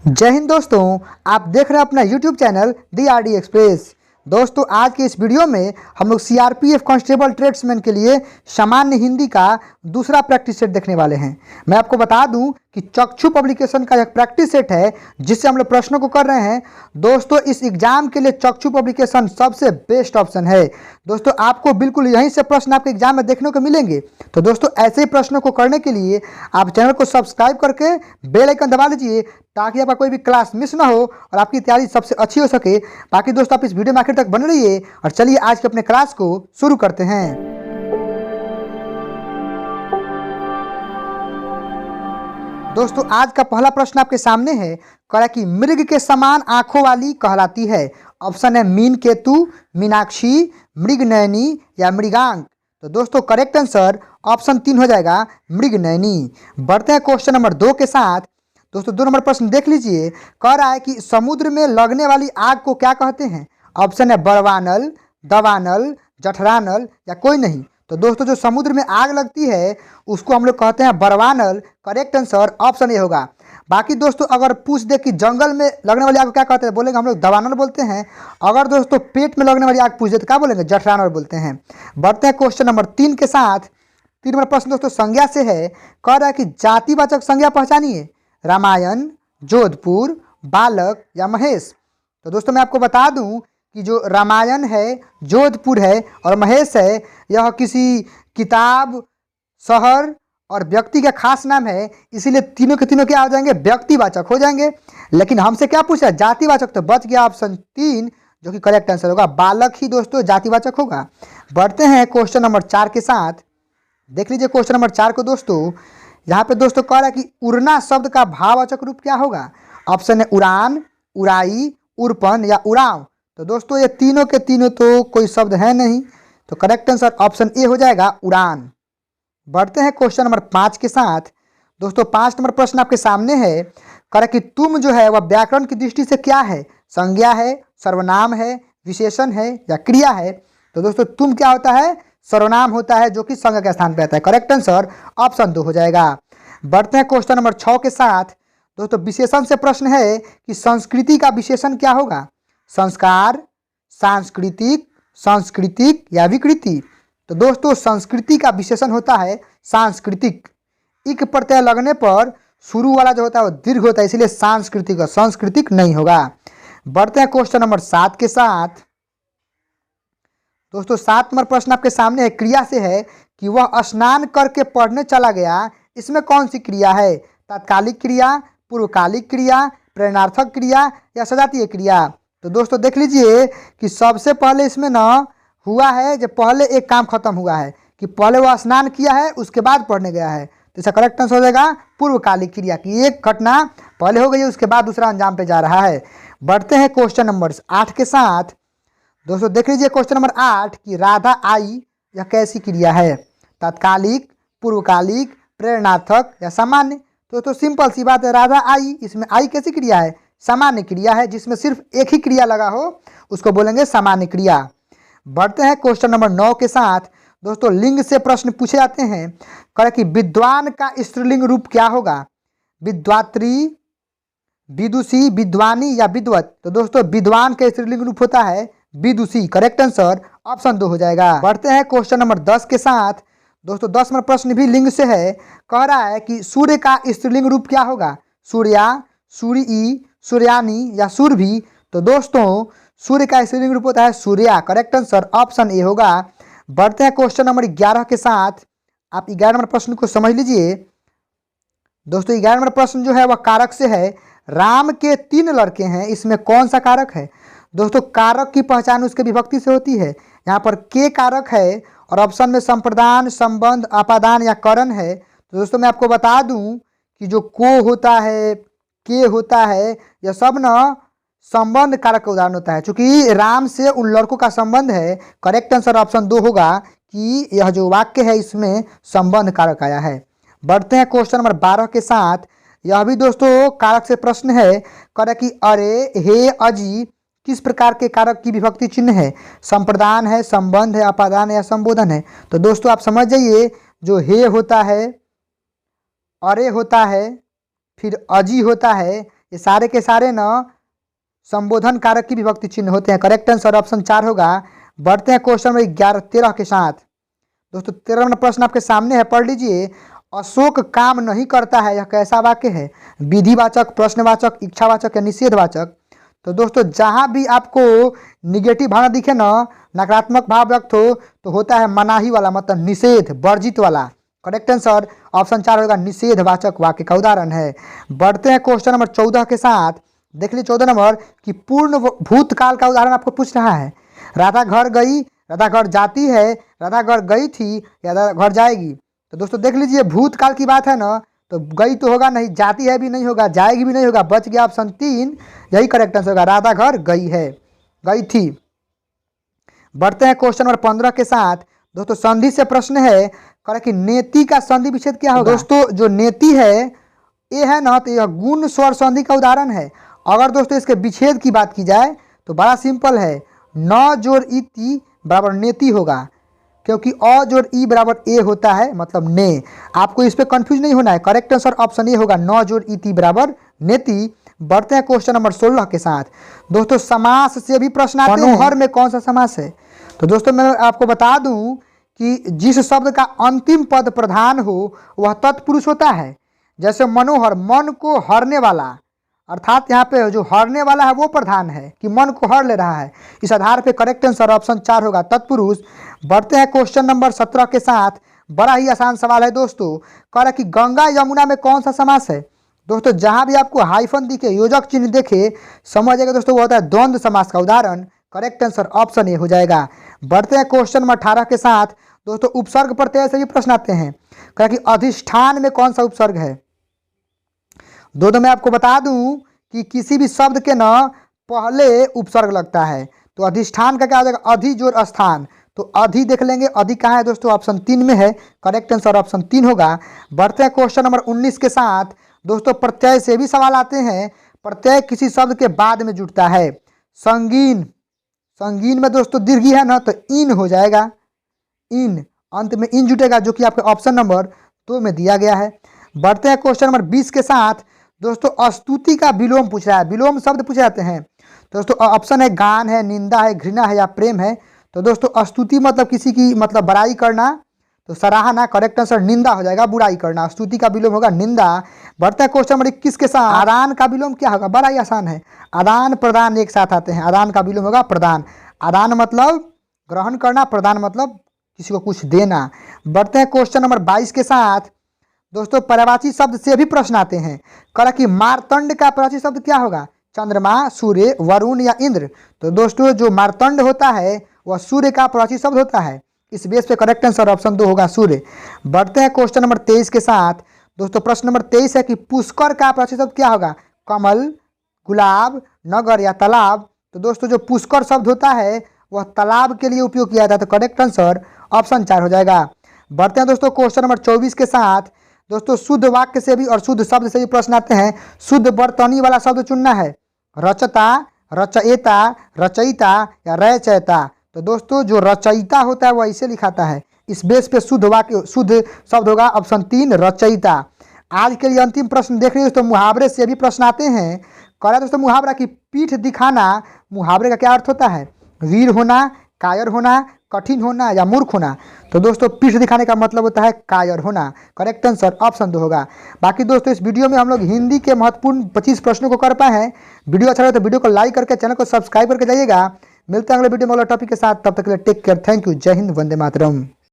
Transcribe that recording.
जय हिंद दोस्तों, आप देख रहे हैं अपना YouTube चैनल DRD एक्सप्रेस। दोस्तों, आज के इस वीडियो में हम लोग CRPF कांस्टेबल ट्रेड्समैन के लिए सामान्य हिंदी का दूसरा प्रैक्टिस सेट देखने वाले हैं। मैं आपको बता दूं कि चक्षु पब्लिकेशन का एक प्रैक्टिस सेट है जिससे हम लोग प्रश्नों को कर रहे हैं। दोस्तों, इस एग्जाम के लिए चक्षु पब्लिकेशन सबसे बेस्ट ऑप्शन है। दोस्तों, आपको बिल्कुल यहीं से प्रश्न आपके एग्जाम में देखने को मिलेंगे। तो दोस्तों, ऐसे ही प्रश्नों को करने के लिए आप चैनल को सब्सक्राइब करके बेल आइकन दबा लीजिए ताकि आपका कोई भी क्लास मिस ना हो और आपकी तैयारी सबसे अच्छी हो सके। बाकी दोस्तों, आप इस वीडियो में आखिर तक बने रहिए और चलिए आज के अपने क्लास को शुरू करते हैं। दोस्तों, आज का पहला प्रश्न आपके सामने है। कह रहा है कि मृग के समान आंखों वाली कहलाती है। ऑप्शन है मीन केतु, मीनाक्षी, मृगनयनी या मृगांक। तो दोस्तों, करेक्ट आंसर ऑप्शन 3 हो जाएगा, मृगनयनी। बढ़ते हैं क्वेश्चन नंबर 2 के साथ। दोस्तों, 2 नंबर प्रश्न देख लीजिए। कह रहा है कि समुद्र में लगने वाली आग को क्या कहते हैं। ऑप्शन है बरवानल, दवानल, जठरानल या कोई नहीं। तो दोस्तों, जो समुद्र में आग लगती है उसको हम लोग कहते हैं बरवानल। करेक्ट आंसर ऑप्शन ए होगा। बाकी दोस्तों, अगर पूछ दे कि जंगल में लगने वाली आग को क्या कहते हैं, बोलेंगे हम लोग दवानल बोलते हैं। अगर दोस्तों पेट में लगने वाली आग पूछ दे तो क्या बोलेंगे, जठरानल बोलते हैं। बढ़ते हैं क्वेश्चन नंबर 3 के साथ। 3 नंबर प्रश्न दोस्तों संज्ञा से है। कह रहा है कि जातिवाचक संज्ञा पहचानिए। रामायण, जोधपुर, बालक या महेश। तो दोस्तों, मैं आपको बता दूं कि जो रामायण है, जोधपुर है और महेश है, यह किसी किताब, शहर और व्यक्ति का खास नाम है। इसीलिए तीनों के तीनों क्या हो जाएंगे, व्यक्तिवाचक हो जाएंगे। लेकिन हमसे क्या पूछा, जातिवाचक। तो बच गया ऑप्शन 3 जो कि करेक्ट आंसर होगा। बालक ही दोस्तों जातिवाचक होगा। बढ़ते हैं क्वेश्चन नंबर 4 के साथ। देख लीजिए क्वेश्चन नंबर 4 को दोस्तों। यहाँ पे दोस्तों कह रहा है कि उड़ना शब्द का भाववाचक रूप क्या होगा। ऑप्शन है उड़ान, उड़ाई, उड़पन या उड़ाव। तो दोस्तों, ये तीनों के तीनों तो कोई शब्द है नहीं। तो करेक्ट आंसर ऑप्शन ए हो जाएगा, उड़ान। बढ़ते हैं क्वेश्चन नंबर 5 के साथ। दोस्तों, 5 नंबर प्रश्न आपके सामने है। कह रहा है कि तुम जो है वह व्याकरण की दृष्टि से क्या है। संज्ञा है, सर्वनाम है, विशेषण है या क्रिया है। तो दोस्तों, तुम क्या होता है, सर्वनाम होता है जो कि संज्ञा के स्थान पर आता है। करेक्ट आंसर ऑप्शन 2 हो जाएगा। बढ़ते हैं क्वेश्चन नंबर 6 के साथ। दोस्तों, विशेषण से प्रश्न है कि संस्कृति का विशेषण क्या होगा। संस्कार, सांस्कृतिक, सांस्कृतिक या विकृति। तो दोस्तों, संस्कृति का विशेषण होता है सांस्कृतिक। इक प्रत्यय लगने पर शुरू वाला जो होता है वो दीर्घ होता है, इसलिए सांस्कृतिक और सांस्कृतिक नहीं होगा। बढ़ते हैं क्वेश्चन नंबर 7 के साथ। दोस्तों, 7 नंबर प्रश्न आपके सामने है। क्रिया से है कि वह स्नान करके पढ़ने चला गया। इसमें कौन सी क्रिया है, तात्कालिक क्रिया, पूर्वकालिक क्रिया, प्रेरणार्थक क्रिया या सजातीय क्रिया। तो दोस्तों, देख लीजिए कि सबसे पहले इसमें ना हुआ है जब पहले एक काम खत्म हुआ है कि पहले वह स्नान किया है उसके बाद पढ़ने गया है। तो इसका करेक्ट आंसर हो जाएगा पूर्वकालिक क्रिया की एक घटना पहले हो गई है उसके बाद दूसरा अंजाम पे जा रहा है। बढ़ते हैं क्वेश्चन नंबर 8 के साथ। दोस्तों, देख लीजिए क्वेश्चन नंबर 8 कि राधा आई यह कैसी क्रिया है, तात्कालिक, पूर्वकालिक, प्रेरणार्थक या सामान्य। तो सिंपल सी बात है, राधा आई, इसमें आई कैसी क्रिया है, सामान्य क्रिया है। जिसमें सिर्फ एक ही क्रिया लगा हो उसको बोलेंगे सामान्य क्रिया। बढ़ते हैं क्वेश्चन नंबर 9 के साथ। दोस्तों, लिंग से प्रश्न पूछे जाते हैं। कह कि विद्वान का स्त्रीलिंग रूप क्या होगा, विद्वात्री, विदुषी, विद्वानी या विद्वत। तो दोस्तों, विद्वान का स्त्रीलिंग रूप होता है विदुषी। करेक्ट आंसर ऑप्शन 2 हो जाएगा। बढ़ते हैं क्वेश्चन नंबर 10 के साथ। दोस्तों, 10 नंबर प्रश्न भी लिंग से है। कह रहा है कि सूर्य का स्त्रीलिंग रूप क्या होगा, सूर्या, सूर्यी, सूर्यानी या सूर्भी। तो दोस्तों, सूर्य का स्त्रीलिंग रूप होता है Surya. Correct answer option A होगा। बढ़ते हैं क्वेश्चन नंबर 11 के साथ। आप 11 नंबर प्रश्न को समझ लीजिए। दोस्तों, 11 नंबर प्रश्न जो है वह कारक से है। राम के 3 लड़के हैं, इसमें कौन सा कारक है। दोस्तों, कारक की पहचान उसके विभक्ति से होती है। यहाँ पर के कारक है और ऑप्शन में संप्रदान, संबंध, अपादान या करण है। तो दोस्तों, मैं आपको बता दूं कि जो को होता है, के होता है, यह सब न संबंध कारक का उदाहरण होता है। चूंकि राम से उन लड़कों का संबंध है, करेक्ट आंसर ऑप्शन 2 होगा कि यह जो वाक्य है इसमें संबंध कारक आया है। बढ़ते हैं क्वेश्चन नंबर 12 के साथ। यह भी दोस्तों कारक से प्रश्न है। कह कि अरे, हे, अजी किस प्रकार के कारक की विभक्ति चिन्ह है, संप्रदान है, संबंध है, अपादान है या संबोधन है। तो दोस्तों, आप समझ जाइए, जो हे होता है, अरे होता है, फिर अजी होता है, ये सारे के सारे न संबोधन कारक की विभक्ति चिन्ह होते हैं। करेक्ट आंसर ऑप्शन 4 होगा। बढ़ते हैं क्वेश्चन नंबर 13 के साथ। दोस्तों 13 नंबर प्रश्न आपके सामने है, पढ़ लीजिए। अशोक काम नहीं करता है, यह कैसा वाक्य है? विधिवाचक, प्रश्नवाचक, इच्छावाचक या निषेधवाचक? तो दोस्तों जहाँ भी आपको निगेटिव भावना दिखे ना, नकारात्मक भाव व्यक्त हो, तो होता है मनाही वाला, मतलब निषेध, वर्जित वाला। करेक्ट आंसर ऑप्शन 4 होगा, निषेधवाचक वाक्य का उदाहरण है। बढ़ते हैं क्वेश्चन नंबर 14 के साथ। देख लीजिए 14 नंबर कि पूर्ण भूतकाल का उदाहरण आपको पूछ रहा है। राधा घर गई, राधा घर जाती है, राधा घर गई थी या राधा घर जाएगी? तो दोस्तों देख लीजिए भूतकाल की बात है ना, तो गई तो होगा नहीं, जाती है भी नहीं होगा, जाएगी भी नहीं होगा, बच गया ऑप्शन 3, यही करेक्ट आंसर होगा, राधा घर गई है, गई थी। बढ़ते हैं क्वेश्चन नंबर 15 के साथ। दोस्तों संधि से प्रश्न है, कह कि नेति का संधि विच्छेद क्या होगा? दोस्तों जो नेति है ये है ना, तो यह गुण स्वर संधि का उदाहरण है। अगर दोस्तों इसके विच्छेद की बात की जाए तो बड़ा सिंपल है, न जोड़ इति बराबर नेति होगा, क्योंकि अ जोड़ ई बराबर ए होता है, मतलब ने। आपको इस पर कंफ्यूज नहीं होना है। करेक्ट आंसर ऑप्शन ए होगा, न जोड़ इति बराबर नेति। बढ़ते हैं क्वेश्चन नंबर 16 के साथ। दोस्तों समास से भी प्रश्न आते हैं। मनोहर में कौन सा समास है? तो दोस्तों मैं आपको बता दूं कि जिस शब्द का अंतिम पद प्रधान हो वह तत्पुरुष होता है। जैसे मनोहर, मन को हरने वाला, अर्थात यहाँ पे जो हरने वाला है वो प्रधान है कि मन को हर ले रहा है। इस आधार पे करेक्ट आंसर ऑप्शन 4 होगा, तत्पुरुष। बढ़ते हैं क्वेश्चन नंबर 17 के साथ। बड़ा ही आसान सवाल है दोस्तों। कह रहा है कि गंगा यमुना में कौन सा समास है? दोस्तों जहाँ भी आपको हाइफन दिखे, योजक चिन्ह देखे, समझिएगा दोस्तों वो होता है द्वंद्व समास का उदाहरण। करेक्ट आंसर ऑप्शन ए हो जाएगा। बढ़ते हैं क्वेश्चन नंबर 18 के साथ। दोस्तों उपसर्ग प्रत्यय से भी प्रश्न आते हैं। कह कि अधिष्ठान में कौन सा उपसर्ग है? दोनों में आपको बता दूं कि किसी भी शब्द के न पहले उपसर्ग लगता है, तो अधिष्ठान का क्या हो जाएगा? अधि जोड़ स्थान, तो अधि देख लेंगे। अधि कहाँ है दोस्तों? ऑप्शन 3 में है। करेक्ट आंसर ऑप्शन 3 होगा। बढ़ते हैं क्वेश्चन नंबर 19 के साथ। दोस्तों प्रत्यय से भी सवाल आते हैं। प्रत्यय किसी शब्द के बाद में जुड़ता है। संगीन, संगीन में दोस्तों दीर्घी है ना, तो इन हो जाएगा, इन, अंत में इन जुटेगा, जो कि आपके ऑप्शन नंबर 2 में दिया गया है। बढ़ते हैं क्वेश्चन नंबर 20 के साथ। दोस्तों स्तुति का विलोम पूछ रहा है, विलोम शब्द पूछे जाते हैं। दोस्तों ऑप्शन है गान है, निंदा है, घृणा है या प्रेम है? तो दोस्तों स्तुति मतलब किसी की मतलब बड़ाई करना, तो सराहना। करेक्ट आंसर निंदा हो जाएगा, बुराई करना। स्तुति का विलोम होगा निंदा। बढ़ते हैं क्वेश्चन नंबर 21 के साथ। आदान का विलोम क्या होगा? बड़ा ही आसान है, आदान प्रदान एक साथ आते हैं। आदान का विलोम होगा प्रदान। आदान मतलब ग्रहण करना, प्रदान मतलब किसी को कुछ देना। बढ़ते हैं क्वेश्चन नंबर 22 के साथ। दोस्तों पर्यायवाची शब्द से भी प्रश्न आते हैं। कह कि मार्तंड का पर्यायवाची शब्द क्या होगा? चंद्रमा, सूर्य, वरुण या इंद्र? तो दोस्तों जो मार्तंड होता है वह सूर्य का पर्यायवाची शब्द होता है। इस बेस पे करेक्ट आंसर ऑप्शन 2 होगा, सूर्य। बढ़ते हैं क्वेश्चन नंबर 23 के साथ। दोस्तों प्रश्न नंबर 23 है कि पुष्कर का पर्यायवाची शब्द क्या होगा? कमल, गुलाब, नगर या तालाब? तो दोस्तों जो पुष्कर शब्द होता है वह तालाब के लिए उपयोग किया जाता है, तो करेक्ट आंसर ऑप्शन 4 हो जाएगा। बढ़ते हैं दोस्तों क्वेश्चन नंबर 24 के साथ। दोस्तों शुद्ध वाक्य से भी और शुद्ध शब्द से भी प्रश्न आते हैं। शुद्ध वर्तनी वाला शब्द चुनना है। रचता, रचयिता, रचयिता या रचयिता? तो दोस्तों जो रचयिता होता है वह इसे लिखाता है। इस बेस पे शुद्ध वाक्य, शुद्ध शब्द होगा ऑप्शन 3, रचयिता। आज के लिए अंतिम प्रश्न देख रहे हो दोस्तों, मुहावरे से भी प्रश्न आते हैं। कह रहा है दोस्तों मुहावरा की पीठ दिखाना, मुहावरे का क्या अर्थ होता है? वीर होना, कायर होना, कठिन होना या मूर्ख होना? तो दोस्तों पीठ दिखाने का मतलब होता है कायर होना। करेक्ट आंसर ऑप्शन 2 होगा। बाकी दोस्तों इस वीडियो में हम लोग हिंदी के महत्वपूर्ण 25 प्रश्नों को कर पाए हैं। वीडियो अच्छा लगे तो वीडियो को लाइक करके चैनल को सब्सक्राइब करके जाइएगा। मिलते हैं अगले वीडियो में अगले टॉपिक के साथ, तब तक के लिए टेक केयर, थैंक यू, जय हिंद, वंदे मातरम।